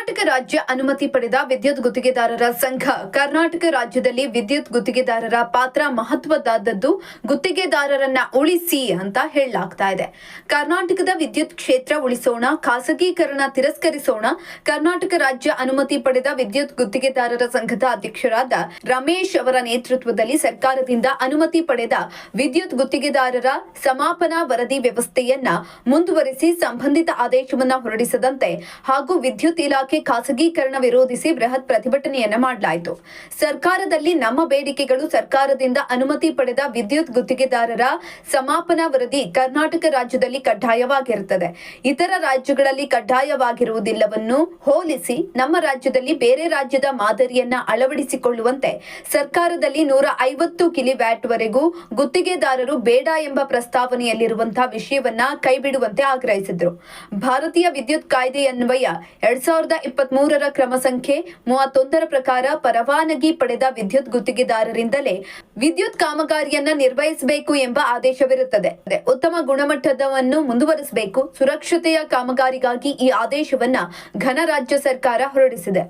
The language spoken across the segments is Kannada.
ಕರ್ನಾಟಕ ರಾಜ್ಯ ಅನುಮತಿ ಪಡೆದ ವಿದ್ಯುತ್ ಗುತ್ತಿಗೆದಾರರ ಸಂಘ. ಕರ್ನಾಟಕ ರಾಜ್ಯದಲ್ಲಿ ವಿದ್ಯುತ್ ಗುತ್ತಿಗೆದಾರರ ಪಾತ್ರ ಮಹತ್ವದ್ದಾದದ್ದು. ಗುತ್ತಿಗೆದಾರರನ್ನ ಉಳಿಸಿ ಅಂತ ಹೇಳಲಾಗ್ತಾ ಇದೆ. ಕರ್ನಾಟಕದ ವಿದ್ಯುತ್ ಕ್ಷೇತ್ರ ಉಳಿಸೋಣ, ಖಾಸಗೀಕರಣ ತಿರಸ್ಕರಿಸೋಣ. ಕರ್ನಾಟಕ ರಾಜ್ಯ ಅನುಮತಿ ಪಡೆದ ವಿದ್ಯುತ್ ಗುತ್ತಿಗೆದಾರರ ಸಂಘದ ಅಧ್ಯಕ್ಷರಾದ ರಮೇಶ್ ಅವರ ನೇತೃತ್ವದಲ್ಲಿ ಸರ್ಕಾರದಿಂದ ಅನುಮತಿ ಪಡೆದ ವಿದ್ಯುತ್ ಗುತ್ತಿಗೆದಾರರ ಸಮಾಪನಾ ವರದಿ ವ್ಯವಸ್ಥೆಯನ್ನ ಮುಂದುವರಿಸಿ ಸಂಬಂಧಿತ ಆದೇಶವನ್ನ ಹೊರಡಿಸದಂತೆ ಹಾಗೂ ವಿದ್ಯುತ್ ಇಲಾಖೆ ಖಾಸಗೀಕರಣ ವಿರೋಧಿಸಿ ಬೃಹತ್ ಪ್ರತಿಭಟನೆಯನ್ನ ಮಾಡಲಾಯಿತು. ಸರ್ಕಾರದಲ್ಲಿ ನಮ್ಮ ಬೇಡಿಕೆಗಳು ಸರ್ಕಾರದಿಂದ ಅನುಮತಿ ಪಡೆದ ವಿದ್ಯುತ್ ಗುತ್ತಿಗೆದಾರರ ಸಮಾಪನಾ ವರದಿ ಕರ್ನಾಟಕ ರಾಜ್ಯದಲ್ಲಿ ಕಡ್ಡಾಯವಾಗಿರುತ್ತದೆ. ಇತರ ರಾಜ್ಯಗಳಲ್ಲಿ ಕಡ್ಡಾಯವಾಗಿರುವುದಿಲ್ಲವನ್ನು ಹೋಲಿಸಿ ನಮ್ಮ ರಾಜ್ಯದಲ್ಲಿ ಬೇರೆ ರಾಜ್ಯದ ಮಾದರಿಯನ್ನ ಅಳವಡಿಸಿಕೊಳ್ಳುವಂತೆ ಸರ್ಕಾರದಲ್ಲಿ 150 ಕಿಲೋವ್ಯಾಟ್ ವರೆಗೂ ಗುತ್ತಿಗೆದಾರರು ಬೇಡ ಎಂಬ ಪ್ರಸ್ತಾವನೆಯಲ್ಲಿರುವಂತಹ ವಿಷಯವನ್ನ ಕೈಬಿಡುವಂತೆ ಆಗ್ರಹಿಸಿದ್ರು. ಭಾರತೀಯ ವಿದ್ಯುತ್ ಕಾಯ್ದೆಯನ್ವಯ 2023ರ ಕ್ರಮ ಸಂಖ್ಯೆ 31ರ ಪ್ರಕಾರ ಪರವಾನಗಿ ಪಡೆದ ವಿದ್ಯುತ್ ಗುತ್ತಿಗೆದಾರರಿಂದಲೇ ವಿದ್ಯುತ್ ಕಾಮಗಾರಿಯನ್ನ ನಿರ್ವಹಿಸಬೇಕು ಎಂಬ ಆದೇಶವಿರುತ್ತದೆ. ಉತ್ತಮ ಗುಣಮಟ್ಟದವನ್ನು ಮುಂದುವರಿಸಬೇಕು. ಸುರಕ್ಷತೆಯ ಕಾಮಗಾರಿಗಾಗಿ ಈ ಆದೇಶವನ್ನ ಘನ ರಾಜ್ಯ ಸರ್ಕಾರ ಹೊರಡಿಸಿದೆ.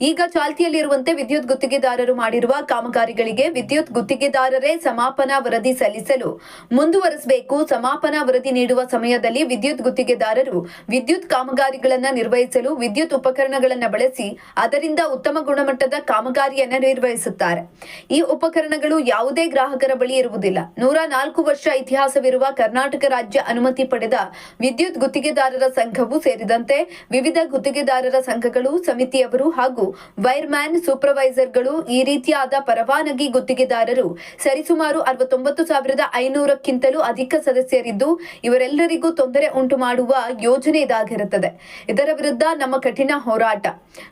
ಈಗ ಚಾಲ್ತಿಯಲ್ಲಿರುವಂತೆ ವಿದ್ಯುತ್ ಗುತ್ತಿಗೆದಾರರು ಮಾಡಿರುವ ಕಾಮಗಾರಿಗಳಿಗೆ ವಿದ್ಯುತ್ ಗುತ್ತಿಗೆದಾರರೇ ಸಮಾಪನಾ ವರದಿ ಸಲ್ಲಿಸಲು ಮುಂದುವರಿಸಬೇಕು. ಸಮಾಪನಾ ವರದಿ ನೀಡುವ ಸಮಯದಲ್ಲಿ ವಿದ್ಯುತ್ ಗುತ್ತಿಗೆದಾರರು ವಿದ್ಯುತ್ ಕಾಮಗಾರಿಗಳನ್ನ ನಿರ್ವಹಿಸಲು ವಿದ್ಯುತ್ ಉಪಕರಣಗಳನ್ನು ಬಳಸಿ ಅದರಿಂದ ಉತ್ತಮ ಗುಣಮಟ್ಟದ ಕಾಮಗಾರಿಯನ್ನು ನಿರ್ವಹಿಸುತ್ತಾರೆ. ಈ ಉಪಕರಣಗಳು ಯಾವುದೇ ಗ್ರಾಹಕರ ಬಳಿ ಇರುವುದಿಲ್ಲ. 104 ವರ್ಷ ಇತಿಹಾಸವಿರುವ ಕರ್ನಾಟಕ ರಾಜ್ಯ ಅನುಮತಿ ಪಡೆದ ವಿದ್ಯುತ್ ಗುತ್ತಿಗೆದಾರರ ಸಂಘವು ಸೇರಿದಂತೆ ವಿವಿಧ ಗುತ್ತಿಗೆದಾರರ ಸಂಘಗಳು, ಸಮಿತಿಯವರು ಹಾಗೂ ವೈರ್ಮ್ಯಾನ್ ಸೂಪರ್ವೈಸರ್ಗಳು ಈ ರೀತಿಯಾದ ಪರವಾನಗಿ ಗುತ್ತಿಗೆದಾರರು ಸರಿಸುಮಾರು 69,500ಕ್ಕಿಂತಲೂ ಅಧಿಕ ಸದಸ್ಯರಿದ್ದು ಇವರೆಲ್ಲರಿಗೂ ತೊಂದರೆ ಉಂಟು ಮಾಡುವ ಯೋಜನೆ ಇದಾಗಿರುತ್ತದೆ. ಇದರ ವಿರುದ್ಧ ನಮ್ಮ ಕಠಿಣ ಹೋರಾಟ.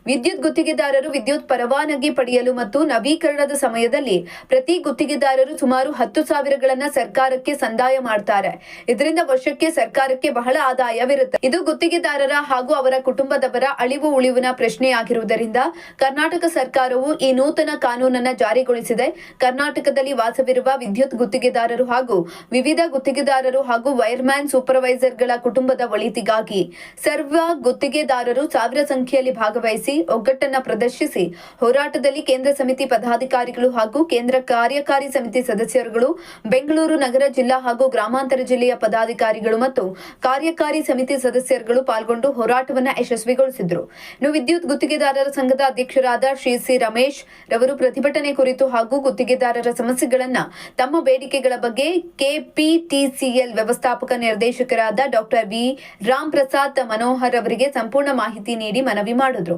ವಿದ್ಯುತ್ ಗುತ್ತಿಗೆದಾರರು ವಿದ್ಯುತ್ ಪರವಾನಗಿ ಪಡೆಯಲು ಮತ್ತು ನವೀಕರಣದ ಸಮಯದಲ್ಲಿ ಪ್ರತಿ ಗುತ್ತಿಗೆದಾರರು ಸುಮಾರು 10,000ಗಳನ್ನ ಸರ್ಕಾರಕ್ಕೆ ಸಂದಾಯ ಮಾಡ್ತಾರೆ. ಇದರಿಂದ ವರ್ಷಕ್ಕೆ ಸರ್ಕಾರಕ್ಕೆ ಬಹಳ ಆದಾಯವಿರುತ್ತೆ. ಇದು ಗುತ್ತಿಗೆದಾರರ ಹಾಗೂ ಅವರ ಕುಟುಂಬದವರ ಅಳಿವು ಉಳಿವಿನ ಪ್ರಶ್ನೆಯಾಗಿರುವುದರಿಂದ ಕರ್ನಾಟಕ ಸರ್ಕಾರವು ಈ ನೂತನ ಕಾನೂನನ್ನ ಜಾರಿಗೊಳಿಸಿದೆ. ಕರ್ನಾಟಕದಲ್ಲಿ ವಾಸವಿರುವ ವಿದ್ಯುತ್ ಗುತ್ತಿಗೆದಾರರು ಹಾಗೂ ವಿವಿಧ ಗುತ್ತಿಗೆದಾರರು ಹಾಗೂ ವೈರ್ಮ್ಯಾನ್ ಸೂಪರ್ವೈಸರ್ಗಳ ಕುಟುಂಬದ ಒಳಿತಿಗಾಗಿ ಸರ್ವ ಗುತ್ತಿಗೆದಾರರು ಸಾವಿರ ಸಂಖ್ಯೆಯಲ್ಲಿ ಭಾಗವಹಿಸಿ ಒಗ್ಗಟ್ಟನ್ನ ಪ್ರದರ್ಶಿಸಿ ಹೋರಾಟದಲ್ಲಿ ಕೇಂದ್ರ ಸಮಿತಿ ಪದಾಧಿಕಾರಿಗಳು ಹಾಗೂ ಕೇಂದ್ರ ಕಾರ್ಯಕಾರಿ ಸಮಿತಿ ಸದಸ್ಯರುಗಳು, ಬೆಂಗಳೂರು ನಗರ ಜಿಲ್ಲಾ ಹಾಗೂ ಗ್ರಾಮಾಂತರ ಜಿಲ್ಲೆಯ ಪದಾಧಿಕಾರಿಗಳು ಮತ್ತು ಕಾರ್ಯಕಾರಿ ಸಮಿತಿ ಸದಸ್ಯರುಗಳು ಪಾಲ್ಗೊಂಡು ಹೋರಾಟವನ್ನ ಯಶಸ್ವಿಗೊಳಿಸಿದ್ರು. ಇನ್ನು ವಿದ್ಯುತ್ ಗುತ್ತಿಗೆದಾರರ ಸಂಘದ ಅಧ್ಯಕ್ಷರಾದ ಶ್ರೀ ಸಿ ರಮೇಶ್ ರವರು ಪ್ರತಿಭಟನೆ ಕುರಿತು ಹಾಗೂ ಗುತ್ತಿಗೆದಾರರ ಸಮಸ್ಯೆಗಳನ್ನ ತಮ್ಮ ಬೇಡಿಕೆಗಳ ಬಗ್ಗೆ ಕೆಪಿಟಿಸಿಎಲ್ ವ್ಯವಸ್ಥಾಪಕ ನಿರ್ದೇಶಕರಾದ ಡಾಕ್ಟರ್ ವಿ ರಾಮ್ ಪ್ರಸಾದ್ ಮನೋಹರ್ ಅವರಿಗೆ ಸಂಪೂರ್ಣ ಮಾಹಿತಿ ನೀಡಿ ಮನವಿ ಮಾಡಿದ್ರು.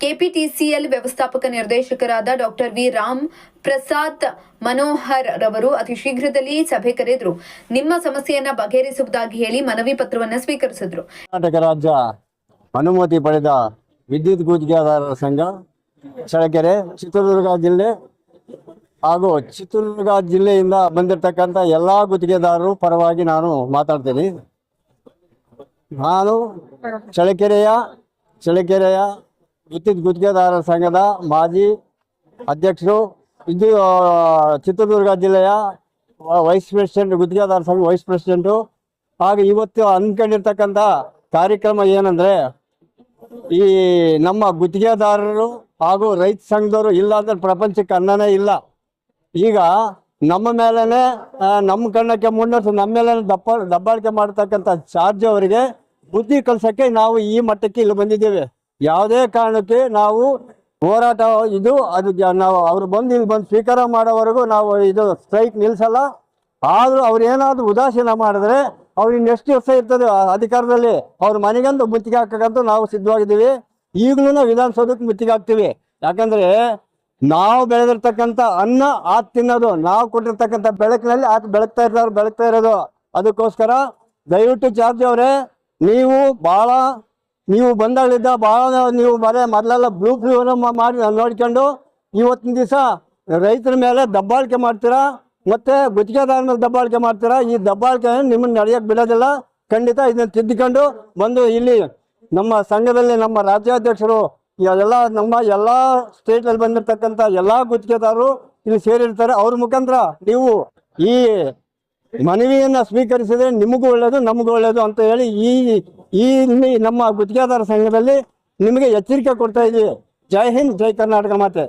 ಕೆಪಿಟಿಸಿಎಲ್ ವ್ಯವಸ್ಥಾಪಕ ನಿರ್ದೇಶಕರಾದ ಡಾಕ್ಟರ್ ವಿ ರಾಮ್ ಪ್ರಸಾದ್ ಮನೋಹರ್ ರವರು ಅತಿ ಶೀಘ್ರದಲ್ಲಿ ಸಭೆ ಕರೆದ್ರು. ನಿಮ್ಮ ಸಮಸ್ಯೆಯನ್ನ ಬಗೆಹರಿಸುವುದಾಗಿ ಹೇಳಿ ಮನವಿ ಪತ್ರವನ್ನ ಸ್ವೀಕರಿಸಿದ್ರು. ಕರ್ನಾಟಕ ರಾಜ್ಯ ಅನುಮತಿ ಪಡೆದ ವಿದ್ಯುತ್ ಗುತ್ತಿಗೆದಾರರ ಸಂಘ ಚಳ್ಳಕೆರೆ, ಚಿತ್ರದುರ್ಗ ಜಿಲ್ಲೆ ಹಾಗೂ ಚಿತ್ರದುರ್ಗ ಜಿಲ್ಲೆಯಿಂದ ಬಂದಿರತಕ್ಕಂಥ ಎಲ್ಲ ಗುತ್ತಿಗೆದಾರರು ಪರವಾಗಿ ನಾನು ಮಾತಾಡ್ತೀನಿ. ನಾನು ಚಳ್ಳಕೆರೆಯ ವಿದ್ಯುತ್ ಗುತ್ತಿಗೆದಾರರ ಸಂಘದ ಮಾಜಿ ಅಧ್ಯಕ್ಷರು. ಇದು ಚಿತ್ರದುರ್ಗ ಜಿಲ್ಲೆಯ ವೈಸ್ ಪ್ರೆಸಿಡೆಂಟ್, ಗುತ್ತಿಗೆದಾರರ ಸಂಘ ವೈಸ್ ಪ್ರೆಸಿಡೆಂಟು. ಹಾಗೆ ಇವತ್ತು ಅಂದ್ಕೊಂಡಿರ್ತಕ್ಕಂಥ ಕಾರ್ಯಕ್ರಮ ಏನಂದರೆ, ಈ ನಮ್ಮ ಗುತ್ತಿಗೆದಾರರು ಹಾಗೂ ರೈತ ಸಂಘದವರು ಇಲ್ಲ ಅಂದ್ರೆ ಪ್ರಪಂಚಕ್ಕೆ ಅನ್ನನೇ ಇಲ್ಲ. ಈಗ ನಮ್ಮ ಮೇಲೇ ನಮ್ಮ ಕಣ್ಣಕ್ಕೆ ಮುನ್ನಡೆಸಿ ನಮ್ಮ ಮೇಲೆ ದಬ್ಬಾಳಿಕೆ ಮಾಡತಕ್ಕಂಥ ಚಾರ್ಜ್ ಅವರಿಗೆ ಬುದ್ಧಿ ಕಲಿಸೋಕ್ಕೆ ನಾವು ಈ ಮಟ್ಟಕ್ಕೆ ಇಲ್ಲಿ ಬಂದಿದ್ದೇವೆ. ಯಾವುದೇ ಕಾರಣಕ್ಕೆ ನಾವು ಹೋರಾಟ ಅದು ನಾವು ಅವ್ರು ಇಲ್ಲಿ ಬಂದು ಸ್ವೀಕಾರ ಮಾಡೋವರೆಗೂ ನಾವು ಇದು ಸ್ಟ್ರೈಕ್ ನಿಲ್ಲಿಸಲ್ಲ. ಆದರೂ ಅವ್ರು ಏನಾದರೂ ಉದಾಸೀನ ಮಾಡಿದ್ರೆ ಅವ್ರು ಇನ್ನೆಷ್ಟು ವರ್ಷ ಇರ್ತದೆ ಅಧಿಕಾರದಲ್ಲಿ ಅವ್ರ ಮನೆಗಂತೂ ಮುತ್ತಿಗೆ ಹಾಕಕ್ಕಂತೂ ನಾವು ಸಿದ್ಧವಾಗಿದ್ದೀವಿ. ಈಗಲೂ ನಾವು ವಿಧಾನಸೌಧಕ್ಕೆ ಮುತ್ತಿಗೆ ಹಾಕ್ತೀವಿ. ಯಾಕಂದರೆ ನಾವು ಬೆಳೆದಿರ್ತಕ್ಕಂಥ ಅನ್ನ ಆತ ತಿನ್ನೋದು, ನಾವು ಕೊಟ್ಟಿರ್ತಕ್ಕಂಥ ಬೆಳಕಿನಲ್ಲಿ ಆತ ಬೆಳಗ್ತಾ ಇರೋದು. ಅದಕ್ಕೋಸ್ಕರ ದಯವಿಟ್ಟು ಚಾರ್ಜ್ ಅವರೇ, ನೀವು ಬಂದಾಗಲಿದ್ದ ಭಾಳ ನೀವು ಮೊದಲೆಲ್ಲ ಬ್ಲೂ ಮಾಡಿ ನೋಡ್ಕೊಂಡು ಇವತ್ತಿನ ದಿವಸ ರೈತರ ಮೇಲೆ ದಬ್ಬಾಳಿಕೆ ಮಾಡ್ತೀರಾ ಮತ್ತು ಗುತ್ತಿಗೆದಾರ ಮೇಲೆ ದಬ್ಬಾಳಿಕೆ ಮಾಡ್ತೀರಾ. ಈ ದಬ್ಬಾಳಿಕೆ ನಿಮ್ಮನ್ನು ನಡೆಯೋಕ್ಕೆ ಬಿಡೋದಿಲ್ಲ. ಖಂಡಿತ ಇದನ್ನು ತಿದ್ದುಕೊಂಡು ಬಂದು ಇಲ್ಲಿ ನಮ್ಮ ಸಂಘದಲ್ಲಿ ನಮ್ಮ ರಾಜ್ಯಾಧ್ಯಕ್ಷರು ನಮ್ಮ ಎಲ್ಲ ಸ್ಟೇಟಲ್ಲಿ ಬಂದಿರತಕ್ಕಂಥ ಎಲ್ಲ ಗುತ್ತಿಗೆದಾರರು ಇಲ್ಲಿ ಸೇರಿರ್ತಾರೆ. ಅವ್ರ ಮುಖಾಂತರ ನೀವು ಈ ಮನವಿಯನ್ನು ಸ್ವೀಕರಿಸಿದರೆ ನಿಮಗೂ ಒಳ್ಳೆಯದು, ನಮಗೂ ಒಳ್ಳೆಯದು ಅಂತ ಹೇಳಿ ಈ ನಮ್ಮ ಗುತ್ತಿಗೆದಾರ ಸಂಘದಲ್ಲಿ ನಿಮಗೆ ಎಚ್ಚರಿಕೆ ಕೊಡ್ತಾ ಇದೀವಿ. ಜೈ ಹಿಂದ್, ಜೈ ಕರ್ನಾಟಕ ಮಾತೆ.